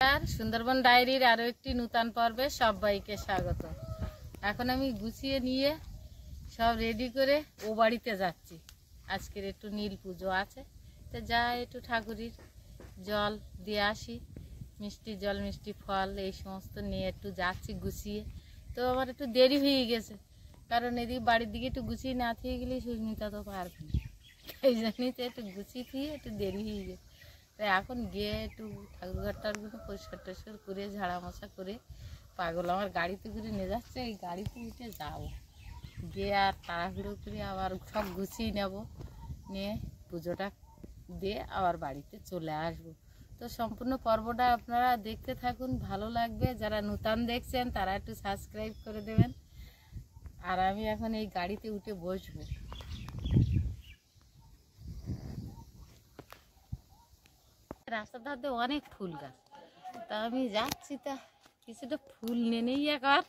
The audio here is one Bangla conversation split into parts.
সুন্দরবন ডায়েরির আরো একটি নূতন পর্বে সবাইকে স্বাগত। এখন আমি গুছিয়ে নিয়ে সব রেডি করে ও বাড়িতে যাচ্ছি। আজকের একটু নীল পুজো আছে, তো যাই একটু ঠাকুরের জল দিয়ে আসি, মিষ্টি জল মিষ্টি ফল এই সমস্ত নিয়ে একটু যাচ্ছি গুছিয়ে। তো আমার একটু দেরি হয়ে গেছে, কারণ এদিকে বাড়ির দিকে একটু গুছিয়ে না থেকে গেলে সুস্মিতা তো পারবে না, এই জন্যই তো একটু গুছিয়ে দিয়ে একটু দেরি হয়ে গেছে। তাই এখন গিয়ে একটু ঠাকুরঘর টারগুলো পরিষ্কার টরিষ্কার করে ঝাড়া মশা করে পাগল আমার গাড়িতে করে নিয়ে যাচ্ছে, এই গাড়িতে উঠে যাবো, গিয়ে আর তাড়াহুড়ো করে আবার সব গুছিয়ে নেব, নিয়ে পুজোটা দিয়ে আবার বাড়িতে চলে আসবো। তো সম্পূর্ণ পর্বটা আপনারা দেখতে থাকুন, ভালো লাগবে। যারা নূতন দেখছেন তারা একটু সাবস্ক্রাইব করে দেবেন। আর আমি এখন এই গাড়িতে উঠে বসবো। রাস্তার ধারে অনেক ফুল গাছ, তা আমি যাচ্ছি, তা কিছুটা ফুল নেই একবার,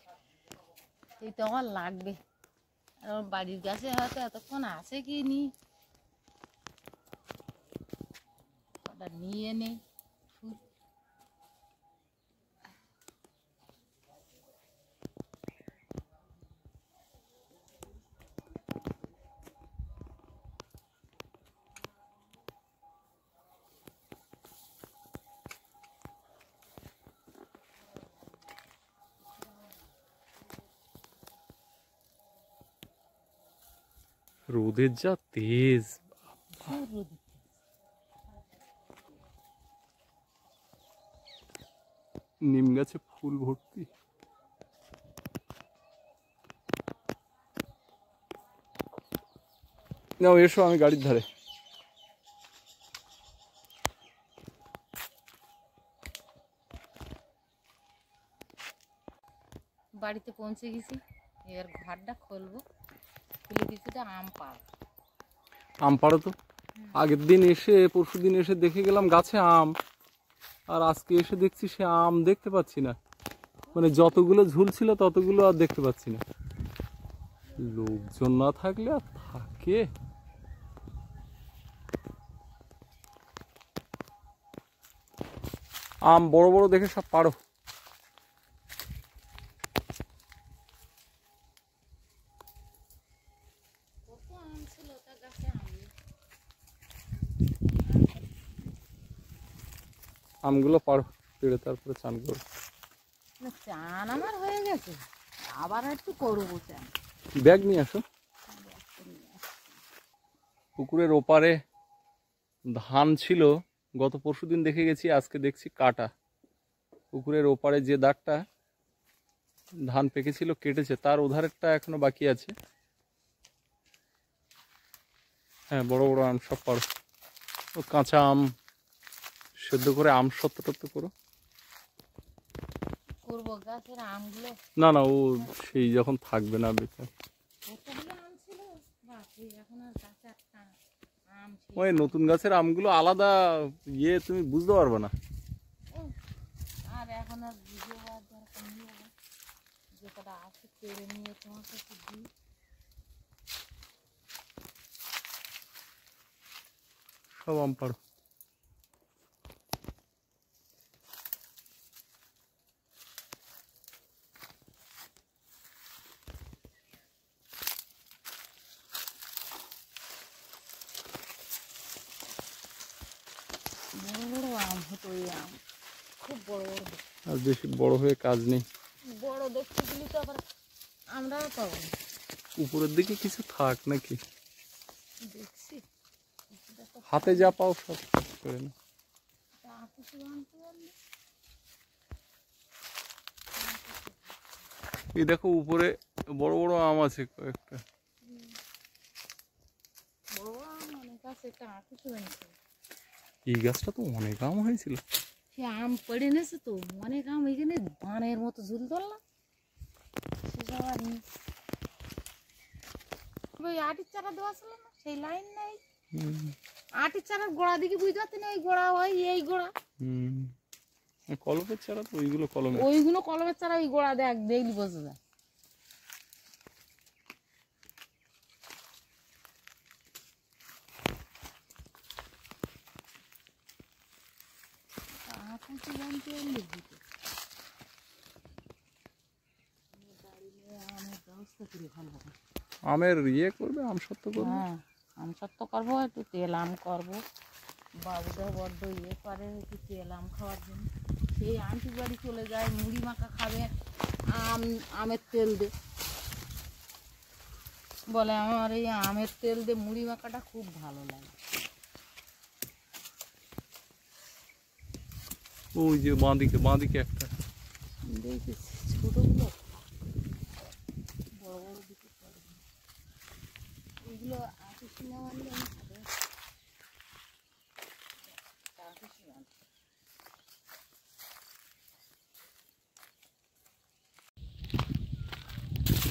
এই তো আমার লাগবে। আমার বাড়ির গাছে হয়তো এতক্ষণ আছে কি নি, ওটা নিয়ে নেই ফুল। রোদের যা তেজ, নিম গাছে ফুল ভর্তি। নাও এসো, আমি গাড়ির ধারে। বাড়িতে পৌঁছে গেছি, এবার ঘরটা খুলবো, খুলে কিছুটা আম পাড়। আম পাড়ো তো। আগের দিন এসে পরশু দিন এসে দেখে গেলাম গাছে আম, আর আজকে এসে দেখছি সে আম দেখতে পাচ্ছি না, মানে যতগুলো ঝুলছিল ততগুলো আর দেখতে পাচ্ছি না। লোকজন না থাকলে আর থাকে। আম বড় বড় দেখে সব পাড়ো। আমগুলো পাড়ো, পেড়ে তারপরে চান করো। চান আমার হয়ে গেছে, আবার একটু করবো চান। ব্যাগ নিয়ে আসো। পুকুরের ওপারে ধান ছিল, গত পরশুদিন দেখে গেছি, আজকে দেখছি কাটা। পুকুরের ওপারে যে দাগটা ধান পেকেছিল কেটেছে, তার ওধারেরটা এখনো বাকি আছে। হ্যাঁ, বড় বড় আম সব পারো। ও কাঁচা আম সেদ্ধ করে আম সত্য টত্য করো। করবো গাছের আমগুলো, না না, ও সেই যখন থাকবে না বেকার। ওই নতুন গাছের আমগুলো আলাদা ইয়ে, তুমি বুঝতে পারবে না। আর এখন আর বুঝে হওয়ার দরকার নেই, যে কটা আছে পেরে নিয়ে তোমার কাছে দিই। সব আম পাড়ো। বড় বড় আম হতো, ওই আম খুব বড় বড়। আর বেশি বড় হয়ে কাজ নেই, বড় দেখতে গেলে তো আবার আমরাও পাবো না। উপরের দিকে কিছু থাক নাকি, দেখছি হাতে যা পাও সব করে না। এই দেখো উপরে বড় বড় আম আছে কয়েকটা। এই গাছটা তো অনেক আম হয়েছিল, সে আম পড়ে নেছে তো অনেক আম, এখানে বানের মতো ঝুল ধরলাম। ওই আটির চারা দেওয়া ছিল না, সেই লাইন নাই, আটির চারার গোড়া দিকে বুঝতে পারছি না, ওই গোড়া হয় এই গোড়া। কলমের চারা তো ওইগুলো, ওইগুলো কলমের চারা, ওই গোড়া দেখ, দেখলি বোঝা যায়। জানতে দিতে আমের ব্যবস্থা করে ফেলবো। আমের ইয়ে করবে, আম সত্য করবে। হ্যাঁ, আম সত্য করবো, একটু তেল আম করবো। বাবুদা বড্ড ইয়ে করে একটু তেল আম খাওয়ার জন্য। সেই আন্টির বাড়ি চলে যায়, মুড়ি মাখা খাবে আমের তেল দে, বলে আমার এই আমের তেল দিয়ে মুড়ি মাখাটা খুব ভালো লাগে। ওই যে বাঁদিকে একটা দেখেছি ছোটগুলো, বড় বড় দিকে পড়বে ওইগুলো। আঁটি সিনেমা আনলে আমি খাবো।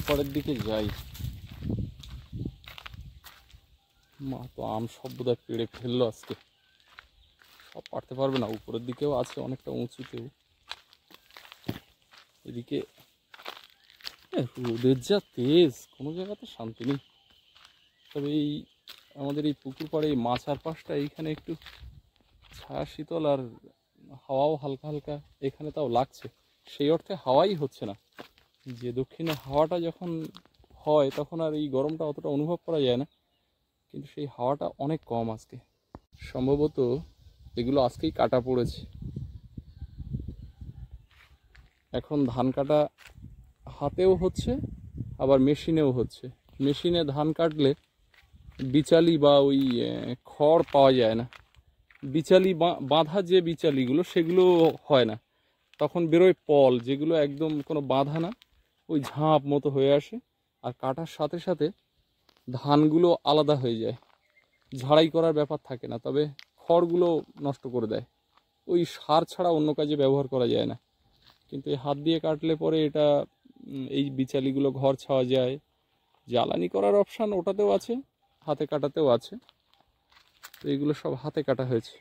পরের দিকে যাই। মা তো আম সব বোধহয় পেড়ে ফেললো আজকে, সব পারতে পারবে না। উপরের দিকেও আছে অনেকটা উঁচুতেও। এদিকে রোদের যা তেজ, কোনো জায়গাতে শান্তি নেই। তবে এই আমাদের এই পুকুর পাড়ে এই মাছার পাশটা, এইখানে একটু ছায়া শীতল আর হাওয়াও হালকা হালকা এখানে তাও লাগছে। সেই অর্থে হাওয়াই হচ্ছে না। যে দক্ষিণে হাওয়াটা যখন হয় তখন আর এই গরমটা অতটা অনুভব করা যায় না, কিন্তু সেই হাওয়াটা অনেক কম আজকে। সম্ভবত এগুলো আজকেই কাটা পড়েছে। এখন ধান কাটা হাতেও হচ্ছে, আবার মেশিনেও হচ্ছে। মেশিনে ধান কাটলে বিচালি বা ওই খড় পাওয়া যায় না। বিচালি বাঁধা যে বিচালিগুলো সেগুলো হয় না, তখন বেরোয় পল, যেগুলো একদম কোনো বাঁধা না, ওই ঝাঁপ মতো হয়ে আসে। আর কাটার সাথে সাথে ধানগুলো আলাদা হয়ে যায়, ঝাড়াই করার ব্যাপার থাকে না। তবে খড়গুলো নষ্ট করে দেয়, ওই সার ছাড়া অন্য কাজে ব্যবহার করা যায় না। কিন্তু এই হাত দিয়ে কাটলে পরে এটা এই বিচালিগুলো ঘর ছাওয়া যায়, জ্বালানি করার অপশান ওটাতেও আছে, হাতে কাটাতেও আছে। তো এইগুলো সব হাতে কাটা হয়েছে।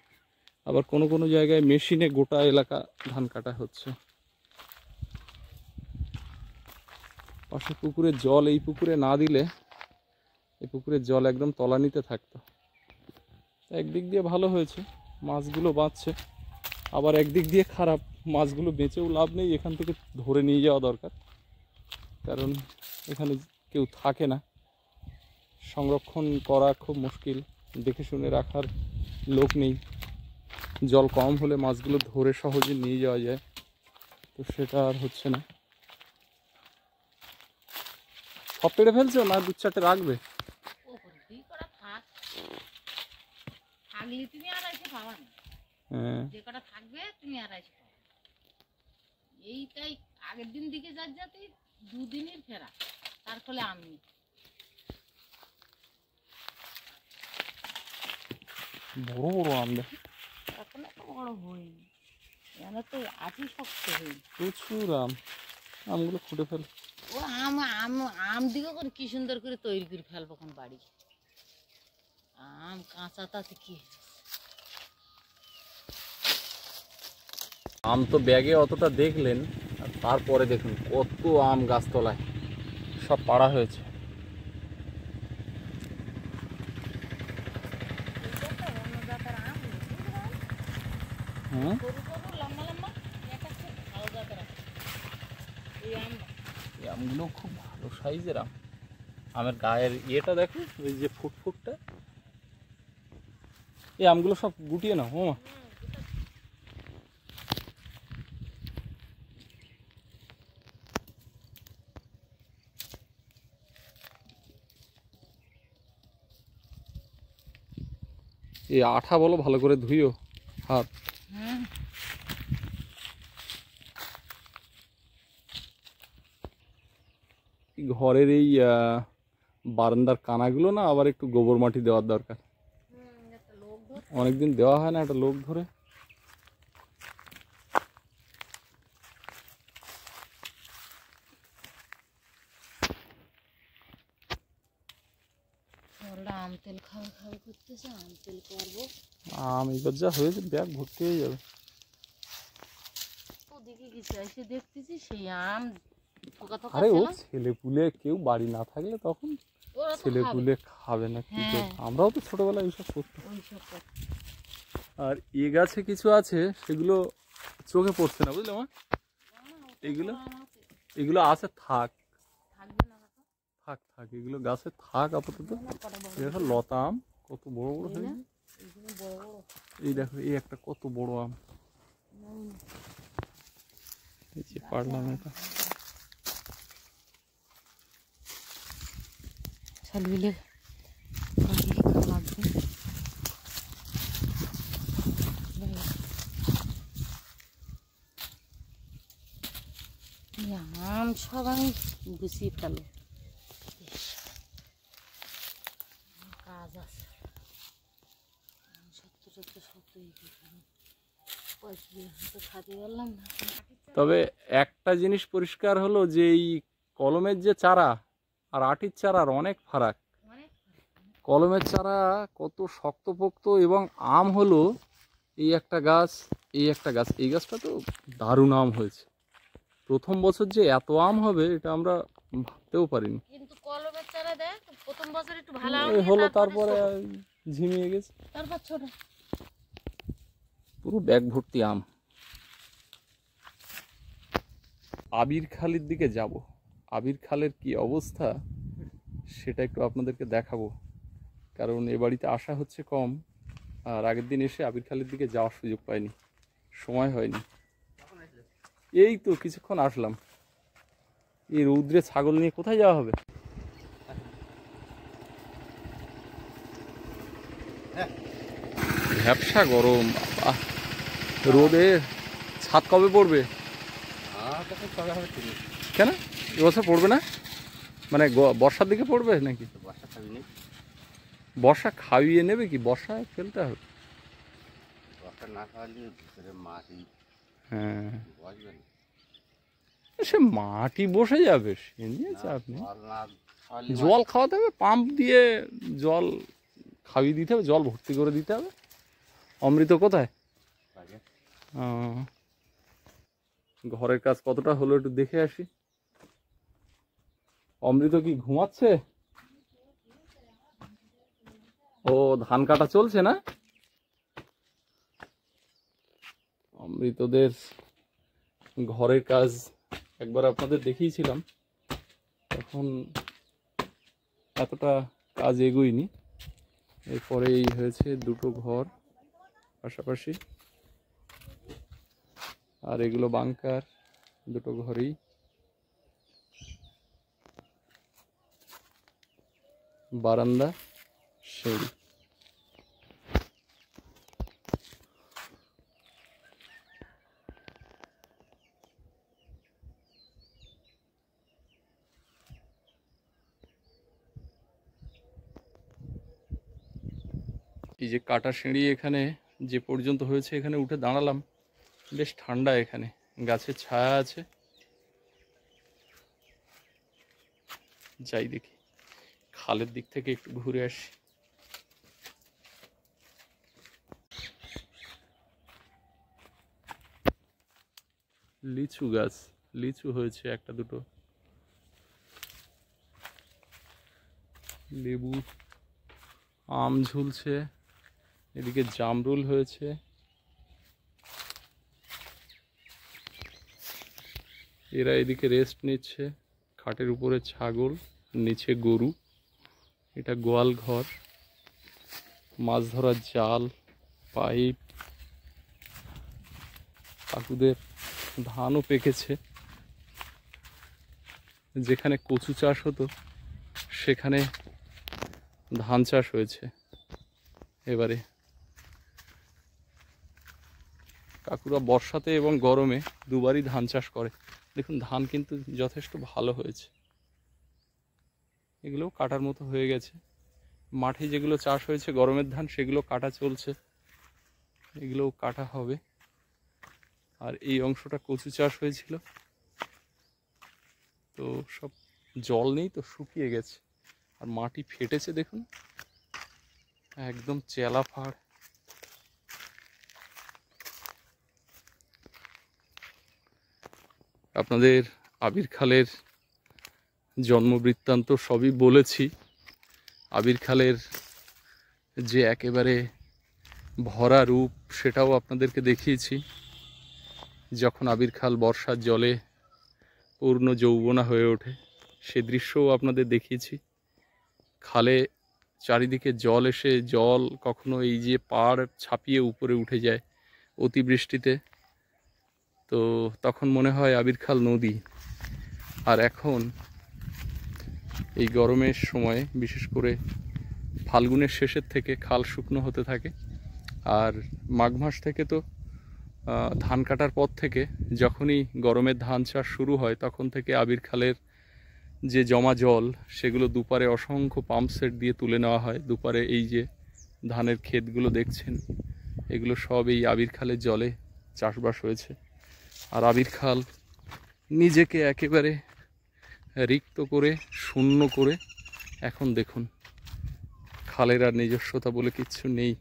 আবার কোনো কোনো জায়গায় মেশিনে গোটা এলাকা ধান কাটা হচ্ছে। পাশে পুকুরের জল এই পুকুরে না দিলে এই পুকুরের জল একদম তলানিতে থাকতো। একদিক দিয়ে ভালো হয়েছে, মাছগুলো বাঁচছে। আবার একদিক দিয়ে খারাপ, মাছগুলো বেঁচেও লাভ নেই, এখান থেকে ধরে নিয়ে যাওয়া দরকার। কারণ এখানে কেউ থাকে না, সংরক্ষণ করা খুব মুশকিল, দেখে শুনে রাখার লোক নেই। জল কম হলে মাছগুলো ধরে সহজে নিয়ে যাওয়া যায়, তো সেটা আর হচ্ছে না। সব পেড়ে ফেলছো না দু চারটে রাখবে? হ্যাঁ, যে কটা থাকবে তুমি আর এসে পাবে। এইটাই আগের দিন দিকে যাতে দুদিনের ফেরা, তার ফলে আমি বড় বড় আম দেখ, এখন এত বড় হইনি, জানো তো আছি শক্ত হই। প্রচুর আম, আমগুলো ফুটে ফেল। ও আম আম আম দিকে করে কি সুন্দর করে তৈরি করে ফেলবো কোন বাড়ি। আম কাঁচা তাতে কি, আম তো ব্যাগে অতটা দেখলেন, আর তারপরে দেখুন কত আম গাছতলায় সব পাড়া হয়েছে। অন্য জাতের আম হুম, সরু সরু লম্বা লম্বা, এটা খুব ভালো জাতের আম। এই আম এই আমগুলো খুব ভালো সাইজের আম। আমের গায়ের ইয়েটা দেখো, ওই যে ফুটফুটটা, এই আমগুলো সব গুটিয়ে নাও। ও এই আঠা বলো, ভালো করে ধুইও হাত। ঘরের এই বারান্দার কানাগুলো না আবার একটু গোবর মাটি দেওয়ার দরকার। অনেকদিন দেওয়া হয় না, একটা লোক ধরে। আম তেল খাওয়া খাওয়া করতেছে, আম তেল করবো। আম এবার যা হয়েছে ব্যাগ ভর্তি হয়ে যাবে। ওদিকে কিছু এসে দেখতেছি সেই আম থোকা থোকা আরে ও ছিল। ছেলে পুলে কেউ বাড়ি না থাকলে তখন ওরা তো ছেলে খাবে। পুলে খাবে না কি করে? হ্যাঁ। আমরাও তো ছোটবেলায় এইসব করতাম। ওইসব কথা। আর এ গাছে কিছু আছে সেগুলো চোখে পড়ছে না, বুঝলে মা? এইগুলো এগুলো আছে, থাক থাকবে না কাকা? থাক থাক, এগুলো গাছে থাক আপাতত। দেখো লতা আম কত বড় বড় হয়েছে। এইগুলো বড় বড়। এই দেখো, এই একটা কত বড় আম, এই যে পারলাম এটা। ছালবিলে লাগবে। আম সব আমি গুছিয়ে ফেলো, কাজ আছে। তবে একটা জিনিস পরিষ্কার হলো যে এই কলমের যে চারা আর আটির চারার অনেক ফারাক। কলমের চারা কত শক্তপোক্ত এবং আম হলো এই একটা গাছ, এই একটা গাছ, এই গাছটা তো দারুণ আম হয়েছে। প্রথম বছর যে এত আম হবে এটা আমরা ভাবতেও পারিনি। কিন্তু কলমের চারা দেখ প্রথম বছর একটু ভালো আম এই দিয়ে, হলো, তারপরে ঝিমিয়ে গেছে, তারপর ছোট। পুরো ব্যাগ ভর্তি আম। আবির খালের দিকে যাব, আবির খালের কি অবস্থা সেটা একটু আপনাদেরকে দেখাবো, কারণ এ বাড়িতে আসা হচ্ছে কম, আর আগের দিন এসে আবির খালের দিকে যাওয়ার সুযোগ পাইনি, সময় হয়নি। এই তো কিছুক্ষণ আসলাম। এই রৌদ্রে ছাগল নিয়ে কোথায় যাওয়া হবে? ভ্যাপসা গরম, বাবা রোদে ছাদ কবে পড়বে? কেন এবছর পড়বে না? মানে বর্ষার দিকে পড়বে নাকি? বর্ষা খাইয়ে নেবে কি? বর্ষায় ফেলতে হবে। হ্যাঁ, সে মাটি বসে যাবে, সে নিয়ে চাপ নেই। জল খাওয়াতে হবে, পাম্প দিয়ে জল খাইয়ে দিতে হবে, জল ভর্তি করে দিতে হবে। অমৃত কোথায়? ঘরের কাজ কতটা হলো একটু দেখে আসি। অমৃত কি ঘুমাচ্ছে? ও ধান কাটা চলছে না? অমৃতদের ঘরের কাজ একবার আপনাদের দেখিয়েছিলাম, তখন এতটা কাজ এগোয়নি। এরপরেই হয়েছে দুটো ঘর পাশাপাশি, আর এগুলো বাংকার, দুটো ঘরেই। বারান্দা, সিঁড়ি। এই যে কাটা সিঁড়ি এখানে যে পর্যন্ত হয়েছে, এখানে উঠে দাঁড়ালাম, বেশ ঠান্ডা, এখানে গাছের ছায়া আছে। যাই দেখি, খালের দিক থেকে একটু ঘুরে আসি। লিচু গাছ, লিচু হয়েছে একটা দুটো, লেবু, আম ঝুলছে, এদিকে জামরুল হয়েছে। এরা এদিকে রেস্ট নিচ্ছে, খাটের উপরে ছাগল, নিচে গরু। এটা গোয়াল ঘর, মাছ ধরার জাল, পাইপ। কাকুদের ধানও পেকেছে, যেখানে কচু চাষ হতো সেখানে ধান চাষ হয়েছে এবারে। কাকুরা বর্ষাতে এবং গরমে দুবারই ধান চাষ করে। দেখুন ধান কিন্তু যথেষ্ট ভালো হয়েছে। এগুলোও কাটার মতো হয়ে গেছে। মাঠে যেগুলো চাষ হয়েছে গরমের ধান, সেগুলো কাটা চলছে, এগুলোও কাটা হবে। আর এই অংশটা কচু চাষ হয়েছিল, তো সব জল নেই তো শুকিয়ে গেছে, আর মাটি ফেটেছে দেখুন, একদম চেলা ফাড়। আপনাদের আবির খালের জন্মবৃত্তান্ত সবই বলেছি। আবির খালের যে একেবারে ভরা রূপ সেটাও আপনাদেরকে দেখিয়েছি। যখন আবির খাল বর্ষার জলে পূর্ণ যৌবনা হয়ে ওঠে, সে দৃশ্যও আপনাদের দেখিয়েছি। খালে চারিদিকে জল এসে জল কখনো এই যে পাড় ছাপিয়ে উপরে উঠে যায় অতিবৃষ্টিতে, তো তখন মনে হয় আবির খাল নদী। আর এখন এই গরমের সময়ে বিশেষ করে ফাল্গুনের শেষের থেকে খাল শুকনো হতে থাকে। আর মাঘ মাস থেকে তো ধান কাটার পর থেকে যখনই গরমের ধান চাষ শুরু হয় তখন থেকে আবির খালের যে জমা জল সেগুলো দুপারে অসংখ্য পাম্প সেট দিয়ে তুলে নেওয়া হয়। দুপারে এই যে ধানের ক্ষেতগুলো দেখছেন, এগুলো সব এই আবির খালের জলে চাষবাস হয়েছে। আর আবির খাল নিজেকে একেবারে রিক্ত করে শূন্য করে এখন দেখুন, খালের আর নিজস্বতা বলে কিচ্ছু নেই।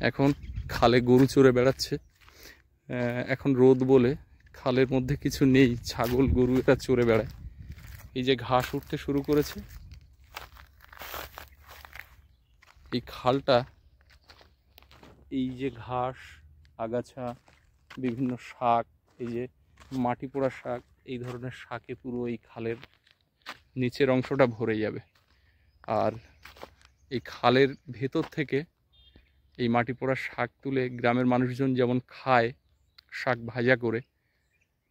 এখন খালে গরু চড়ে বেড়াচ্ছে, এখন রোদ বলে খালের মধ্যে কিছু নেই, ছাগল গরু এরা চড়ে বেড়ায়। এই যে ঘাস উঠতে শুরু করেছে, এই খালটা, এই যে ঘাস আগাছা বিভিন্ন শাক, এই যে মাটি পোড়া শাক, এই ধরনের শাকে পুরো এই খালের নিচের অংশটা ভরে যাবে। আর এই খালের ভেতর থেকে এই মাটি পোড়া শাক তুলে গ্রামের মানুষজন যেমন খায় শাক ভাজা করে,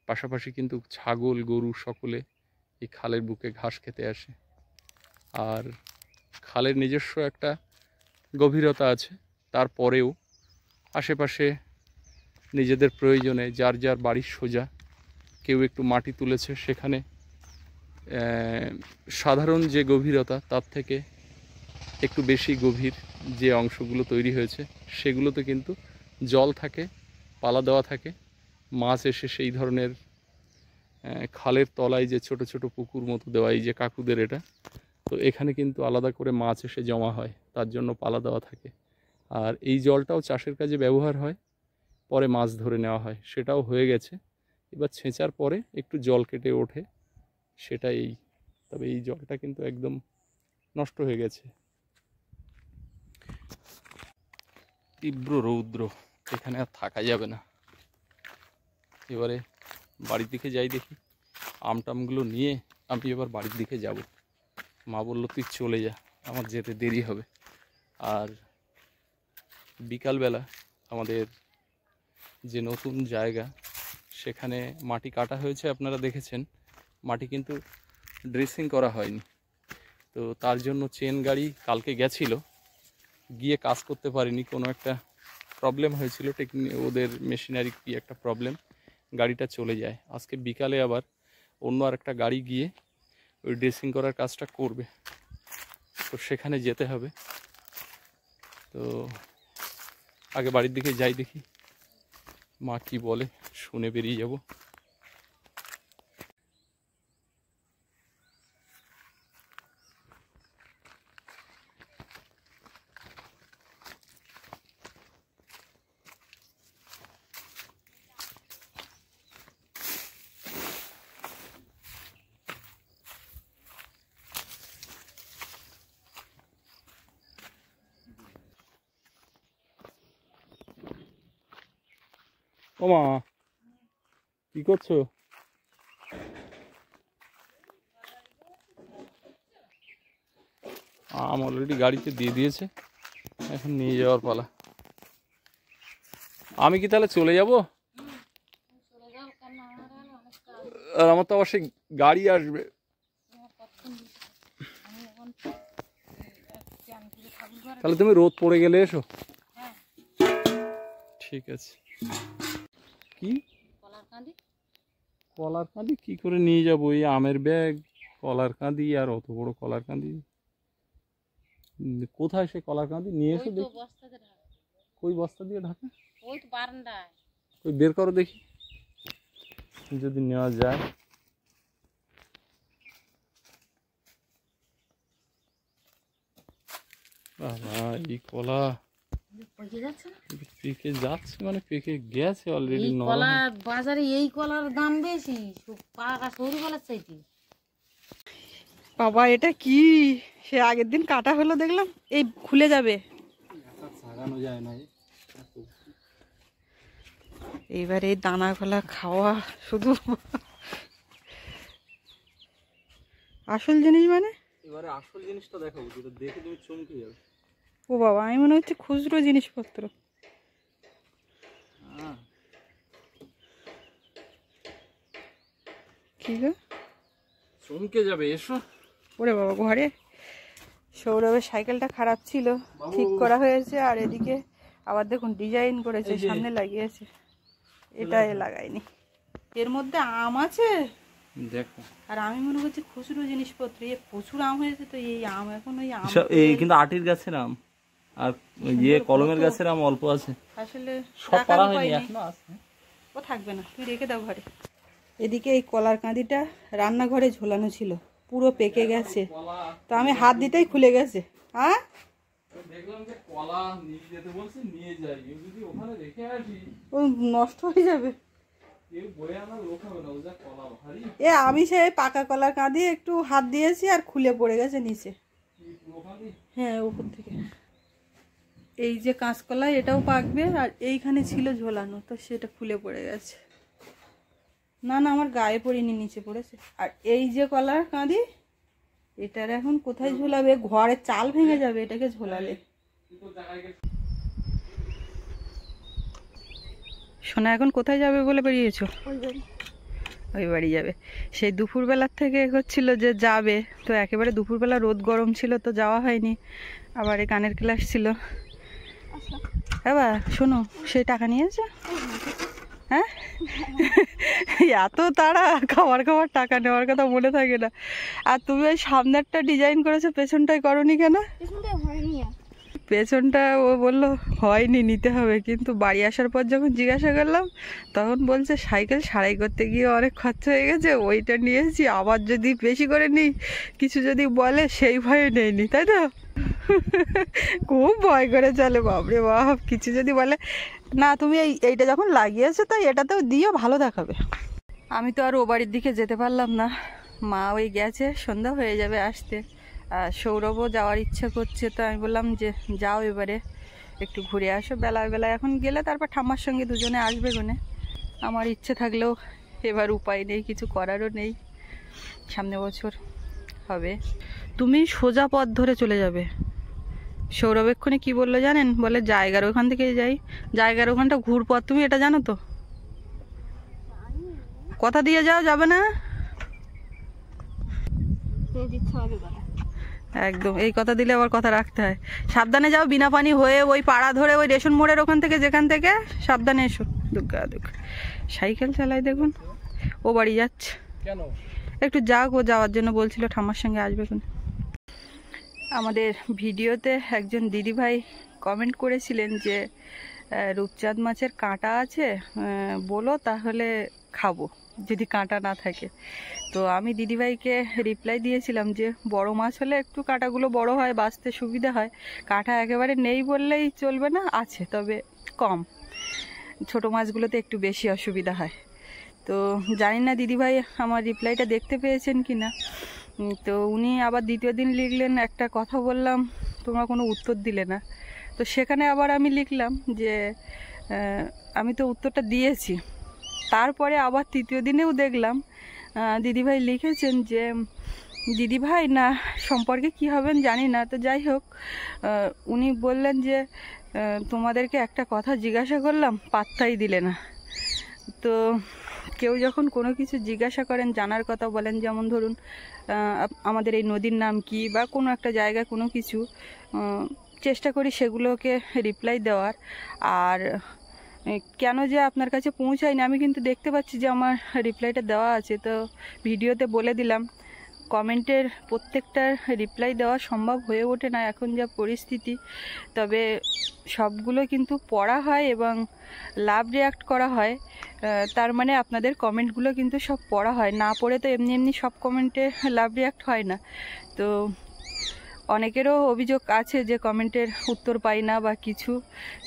পাশাপাশি কিন্তু ছাগল গরু সকলে এই খালের বুকে ঘাস খেতে আসে। আর খালের নিজস্ব একটা গভীরতা আছে, তারপরেও আশেপাশে নিজেদের প্রয়োজনে যার যার বাড়ির সোজা কেউ একটু মাটি তুলেছে, সেখানে সাধারণ যে গভীরতা তার থেকে একটু বেশি গভীর যে অংশগুলো তৈরি হয়েছে সেগুলোতে কিন্তু জল থাকে, পালা দেওয়া থাকে। মাছ এসে সেই ধরনের খালের তলায় যে ছোট ছোট পুকুর মতো দেওয়া, এই যে কাকুদের এটা, তো এখানে কিন্তু আলাদা করে মাছ এসে জমা হয়, তার জন্য পালা দেওয়া থাকে। আর এই জলটাও চাষের কাজে ব্যবহার হয়, পরে মাছ ধরে নেওয়া হয়, সেটাও হয়ে গেছে। এবার ছেঁচার পরে একটু জল কেটে ওঠে, সেটাই। তবে এই জলটা কিন্তু একদম নষ্ট হয়ে গেছে। তীব্র রৌদ্র, এখানে আর থাকা যাবে না। এবারে বাড়ির দিকে যাই, দেখি আমটামগুলো নিয়ে আমি এবার বাড়ির দিকে যাব। মা বললো তুই চলে যা, আমার যেতে দেরি হবে। আর বিকালবেলা আমাদের যে নতুন জায়গা সেখানে মাটি কাটা হয়েছে, আপনারা দেখেছেন। মাটি কিন্তু ড্রেসিং করা হয়নি, তো তার জন্য চেন গাড়ি কালকে গেছিল, গিয়ে কাজ করতে পারিনি, কোনো একটা প্রবলেম হয়েছিল, ওদের মেশিনারি কি একটা প্রবলেম, গাড়িটা চলে যায়। আজকে বিকালে আবার অন্য আর একটা গাড়ি গিয়ে ওই ড্রেসিং করার কাজটা করবে, তো সেখানে যেতে হবে। তো আগে বাড়ির দিকে যাই, দেখি মা কি বলে, শুনে বেরিয়ে যাব। ও মা, কি করছো? আম অলরেডি গাড়িতে দিয়ে দিয়েছে, এখন নিয়ে যাওয়ার পালা। আমি কি তাহলে চলে যাব? আর আমার তো আবার সেই গাড়ি আসবে। তাহলে তুমি রোদ পড়ে গেলে এসো। ঠিক আছে। কি কলার কাঁদি কি করে নিয়ে যাবো? এই আমের ব্যাগ, কলার কাঁদি, আর অত বড় কলার কাঁদি কোথায়? সে কলার কাঁদি নিয়ে এসো দেখি। কই বস্তা দিয়ে ঢাকা? ওই তো বারান্দায়। ওই বের করো দেখি যদি নেওয়া যায়। বাবা, এই কলা পেকে যাচ্ছে, মানে পেকে গেছে অলরেডি। কলা বাজারে এই কলার দাম বেশি পাকা সরু কলার চাইতে। বাবা এটা কি? সে আগের দিন কাটা হলো দেখলাম, এই খুলে যাবে। সাজানো যায় না। এইবার এই দানাগুলা খাওয়া শুধু আসল জিনিস মানে এবারে আসল জিনিসটা দেখাবো, যেটা দেখে তুমি চমকে যাবে। ও বাবা, আমি মনে হচ্ছে খুচরো জিনিসপত্র। কি গো, চমকে যাবে, এসো। ওরে বাবা, ঘরে সৌরভের সাইকেলটা খারাপ ছিল, ঠিক করা হয়েছে। আর এদিকে আবার দেখুন ডিজাইন করেছে, সামনে লাগিয়েছে, এটা লাগায়নি। এর মধ্যে আম আছে দেখো, আর আমি মনে করছি খুচরো জিনিসপত্র। এ প্রচুর আম হয়েছে তো, এই আম এখন ওই আম এই কিন্তু আটির গাছের আম আর কলমের গাছের আম অল্প আছে, আসলে সব পারা হয়নি, এখনো আছে। ও থাকবে না, তুই রেখে দাও ঘরে। এদিকে এই কলার কাঁদিটা রান্নাঘরে ঝোলানো ছিল, পুরো পেকে গেছে, তো আমি হাত দিতেই খুলে গেছে। হ্যাঁ, দেখলাম যে কলা নিয়ে যেতে বলছে, নিয়ে যাই, যদি ওখানে রেখে আসি ও নষ্ট হয়ে যাবে। কেউ বয়ে আনার লোক হবে না, ও যা কলা ভারী। আমি সেই পাকা কলার কাঁদি একটু হাত দিয়েছি আর খুলে পড়ে গেছে নিচে। হ্যাঁ, উপর থেকে। এই যে কাঁচকলা, এটাও পাকবে, আর এইখানে ছিল ঝোলানো, তো সেটা খুলে পড়ে গেছে। না না, আমার গায়ে পড়িনি, নিচে পড়েছে। আর এই যে কলার কাঁদি, এটার এখন কোথায় ঝোলাবে? ঘরে চাল ভেঙে যাবে এটাকে ঝোলালে। সোনা এখন কোথায় যাবে বলে বেরিয়েছো? ওই বাড়ি যাবে। সেই দুপুরবেলার থেকে হচ্ছিল যে যাবে, তো একেবারে দুপুরবেলা রোদ গরম ছিল তো যাওয়া হয়নি। আবার এই গানের ক্লাস ছিল। এবার শোনো, সেই টাকা নিয়েছে? হ্যাঁ, এত তাড়া, খাবার টাকা নেওয়ার কথা মনে থাকে না। আর তুমি ওই সামনেরটা ডিজাইন করেছো, পেছনটাই করনি কেন? পেছনটা ও বললো হয়নি, নিতে হবে। কিন্তু বাড়ি আসার পর যখন জিজ্ঞাসা করলাম, তখন বলছে সাইকেল সারাই করতে গিয়ে অনেক খরচা হয়ে গেছে, ওইটা নিয়েছি, আবার যদি বেশি করে নিই, কিছু যদি বলে, সেই ভয়ে নেয়নি, তাই তো? খুব ভয় করে চলে, বাপরে বাপ, কিছু যদি বলে। না, তুমি এইটা যখন লাগিয়েছো তাই এটাতেও দিও, ভালো দেখাবে। আমি তো আর ও বাড়ির দিকে যেতে পারলাম না, মা ওই গেছে, সন্ধ্যা হয়ে যাবে আসতে। আর সৌরভও যাওয়ার ইচ্ছা করছে, তো আমি বললাম যে যাও এবারে একটু ঘুরে আসো, বেলায় এখন গেলে তারপর ঠাম্মার সঙ্গে দুজনে আসবে গনে। আমার ইচ্ছে থাকলেও এবার উপায় নেই, কিছু করারও নেই, সামনে বছর হবে। তুমি সোজা পথ ধরে চলে যাবে। সৌরভ এক্ষুনি কি বললো জানেন? বলে জায়গার ওখান থেকে যাই, জায়গার ওখানটা ঘুরপথ, তুমি এটা জানো তো? কথা দিয়ে যাও, যাবে না একদম। এই কথা দিলে আবার কথা রাখতে হয়। সাবধানে যাও, বিনা পানি হয়ে ওই পাড়া ধরে ওই রেশন মোড়ের ওখান থেকে, যেখান থেকে, সাবধানে এসো। দুগ্গা দুগ্গা সাইকেল চালাই, দেখুন ও বাড়ি যাচ্ছে। কেন? একটু যাক, ও যাওয়ার জন্য বলছিল, ঠাম্মার সঙ্গে আসবে কোন। আমাদের ভিডিওতে একজন দিদিভাই কমেন্ট করেছিলেন যে রূপচাঁদ মাছের কাঁটা আছে, বলো, তাহলে খাবো যদি কাঁটা না থাকে। তো আমি দিদিভাইকে রিপ্লাই দিয়েছিলাম যে বড় মাছ হলে একটু কাঁটাগুলো বড় হয়, বাছতে সুবিধা হয়। কাঁটা একেবারে নেই বললেই চলবে না, আছে তবে কম। ছোট মাছগুলোতে একটু বেশি অসুবিধা হয়। তো জানি না দিদিভাই আমার রিপ্লাইটা দেখতে পেয়েছেন কি না। তো উনি আবার দ্বিতীয় দিন লিখলেন, একটা কথা বললাম, তোমরা কোনো উত্তর দিলে না। তো সেখানে আবার আমি লিখলাম যে আমি তো উত্তরটা দিয়েছি। তারপরে আবার তৃতীয় দিনেও দেখলাম দিদিভাই লিখেছেন যে দিদিভাই না সম্পর্কে কি হবেন জানি না, তো যাই হোক, উনি বললেন যে তোমাদেরকে একটা কথা জিজ্ঞাসা করলাম, পাত্তাই দিলে না। তো কেউ যখন কোনো কিছু জিজ্ঞাসা করেন, জানার কথা বলেন, যেমন ধরুন আমাদের এই নদীর নাম কি, বা কোনো একটা জায়গায় কোনো কিছু, চেষ্টা করি সেগুলোকে রিপ্লাই দেওয়ার। আর কেন যে আপনার কাছে পৌঁছায়নি, আমি কিন্তু দেখতে পাচ্ছি যে আমার রিপ্লাইটা দেওয়া আছে, তো ভিডিওতে বলে দিলাম। কমেন্টের প্রত্যেকটার রিপ্লাই দেওয়া সম্ভব হয়ে ওঠে না এখন যা পরিস্থিতি, তবে সবগুলো কিন্তু পড়া হয় এবং লাভ রিয়াক্ট করা হয়। তার মানে আপনাদের কমেন্টগুলো কিন্তু সব পড়া হয়, না পড়ে তো এমনি এমনি সব কমেন্টে লাভ রিয়াক্ট হয় না। তো অনেকেরও অভিযোগ আছে যে কমেন্টের উত্তর পাই না বা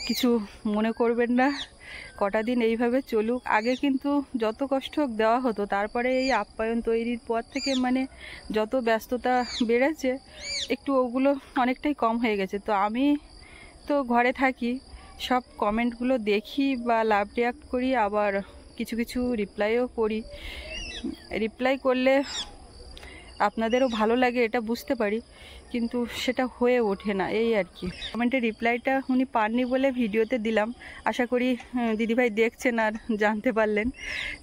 কিছু মনে করবেন না, কটা দিন এইভাবে চলুক। আগে কিন্তু যত কষ্ট হোক দেওয়া হতো, তারপরে এই আপ্যায়ন তৈরির পর থেকে মানে যত ব্যস্ততা বেড়েছে, একটু ওগুলো অনেকটাই কম হয়ে গেছে। তো আমি তো ঘরে থাকি, সব কমেন্টগুলো দেখি বা লাভ রিয়াক্ট করি, আবার কিছু কিছু রিপ্লাইও করি। রিপ্লাই করলে আপনাদেরও ভালো লাগে এটা বুঝতে পারি, কিন্তু সেটা হয়ে ওঠে না, এই আর কি। কমেন্টের রিপ্লাইটা উনি পাননি বলে ভিডিওতে দিলাম। আশা করি দিদিভাই দেখছেন আর জানতে পারলেন।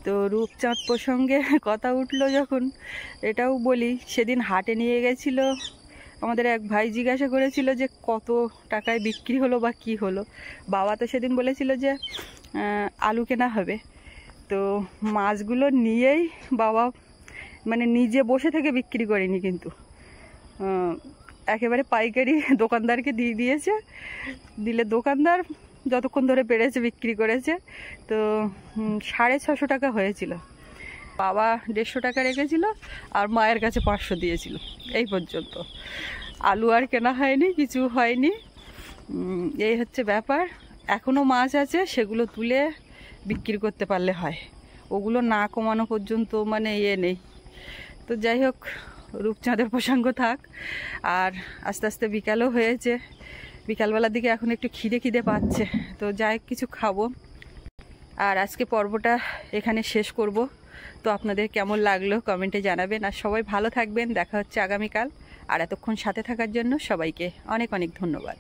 তো রূপচাঁদ প্রসঙ্গে কথা উঠলো যখন, এটাও বলি, সেদিন হাটে নিয়ে গেছিল আমাদের এক ভাই, জিজ্ঞাসা করেছিল যে কত টাকায় বিক্রি হলো বা কি হলো। বাবা তো সেদিন বলেছিল যে আলু কেনা হবে। তো মাছগুলো নিয়েই বাবা মানে নিজে বসে থেকে বিক্রি করেনি, কিন্তু একেবারে পাইকারি দোকানদারকে দিয়ে দিয়েছে। দিলে দোকানদার যতক্ষণ ধরে পেরেছে বিক্রি করেছে। তো 650 টাকা হয়েছিল। বাবা 150 টাকা রেখেছিল আর মায়ের কাছে 500 দিয়েছিল, এই পর্যন্ত। আলু আর কেনা হয়নি, কিছু হয়নি। এই হচ্ছে ব্যাপার। এখনও মাছ আছে, সেগুলো তুলে বিক্রি করতে পারলে হয়, ওগুলো না কমানো পর্যন্ত মানে নেই। তো যাই হোক, রূপচাঁদের প্রসঙ্গ থাক। আর আস্তে আস্তে বিকালও হয়েছে, বিকালবেলার দিকে এখন একটু খিদে পাচ্ছে, তো যাই কিছু খাবো। আর আজকে পর্বটা এখানে শেষ করব। তো আপনাদের কেমন লাগলো কমেন্টে জানাবেন, আর সবাই ভালো থাকবেন। দেখা হচ্ছে আগামীকাল। আর এতক্ষণ সাথে থাকার জন্য সবাইকে অনেক অনেক ধন্যবাদ।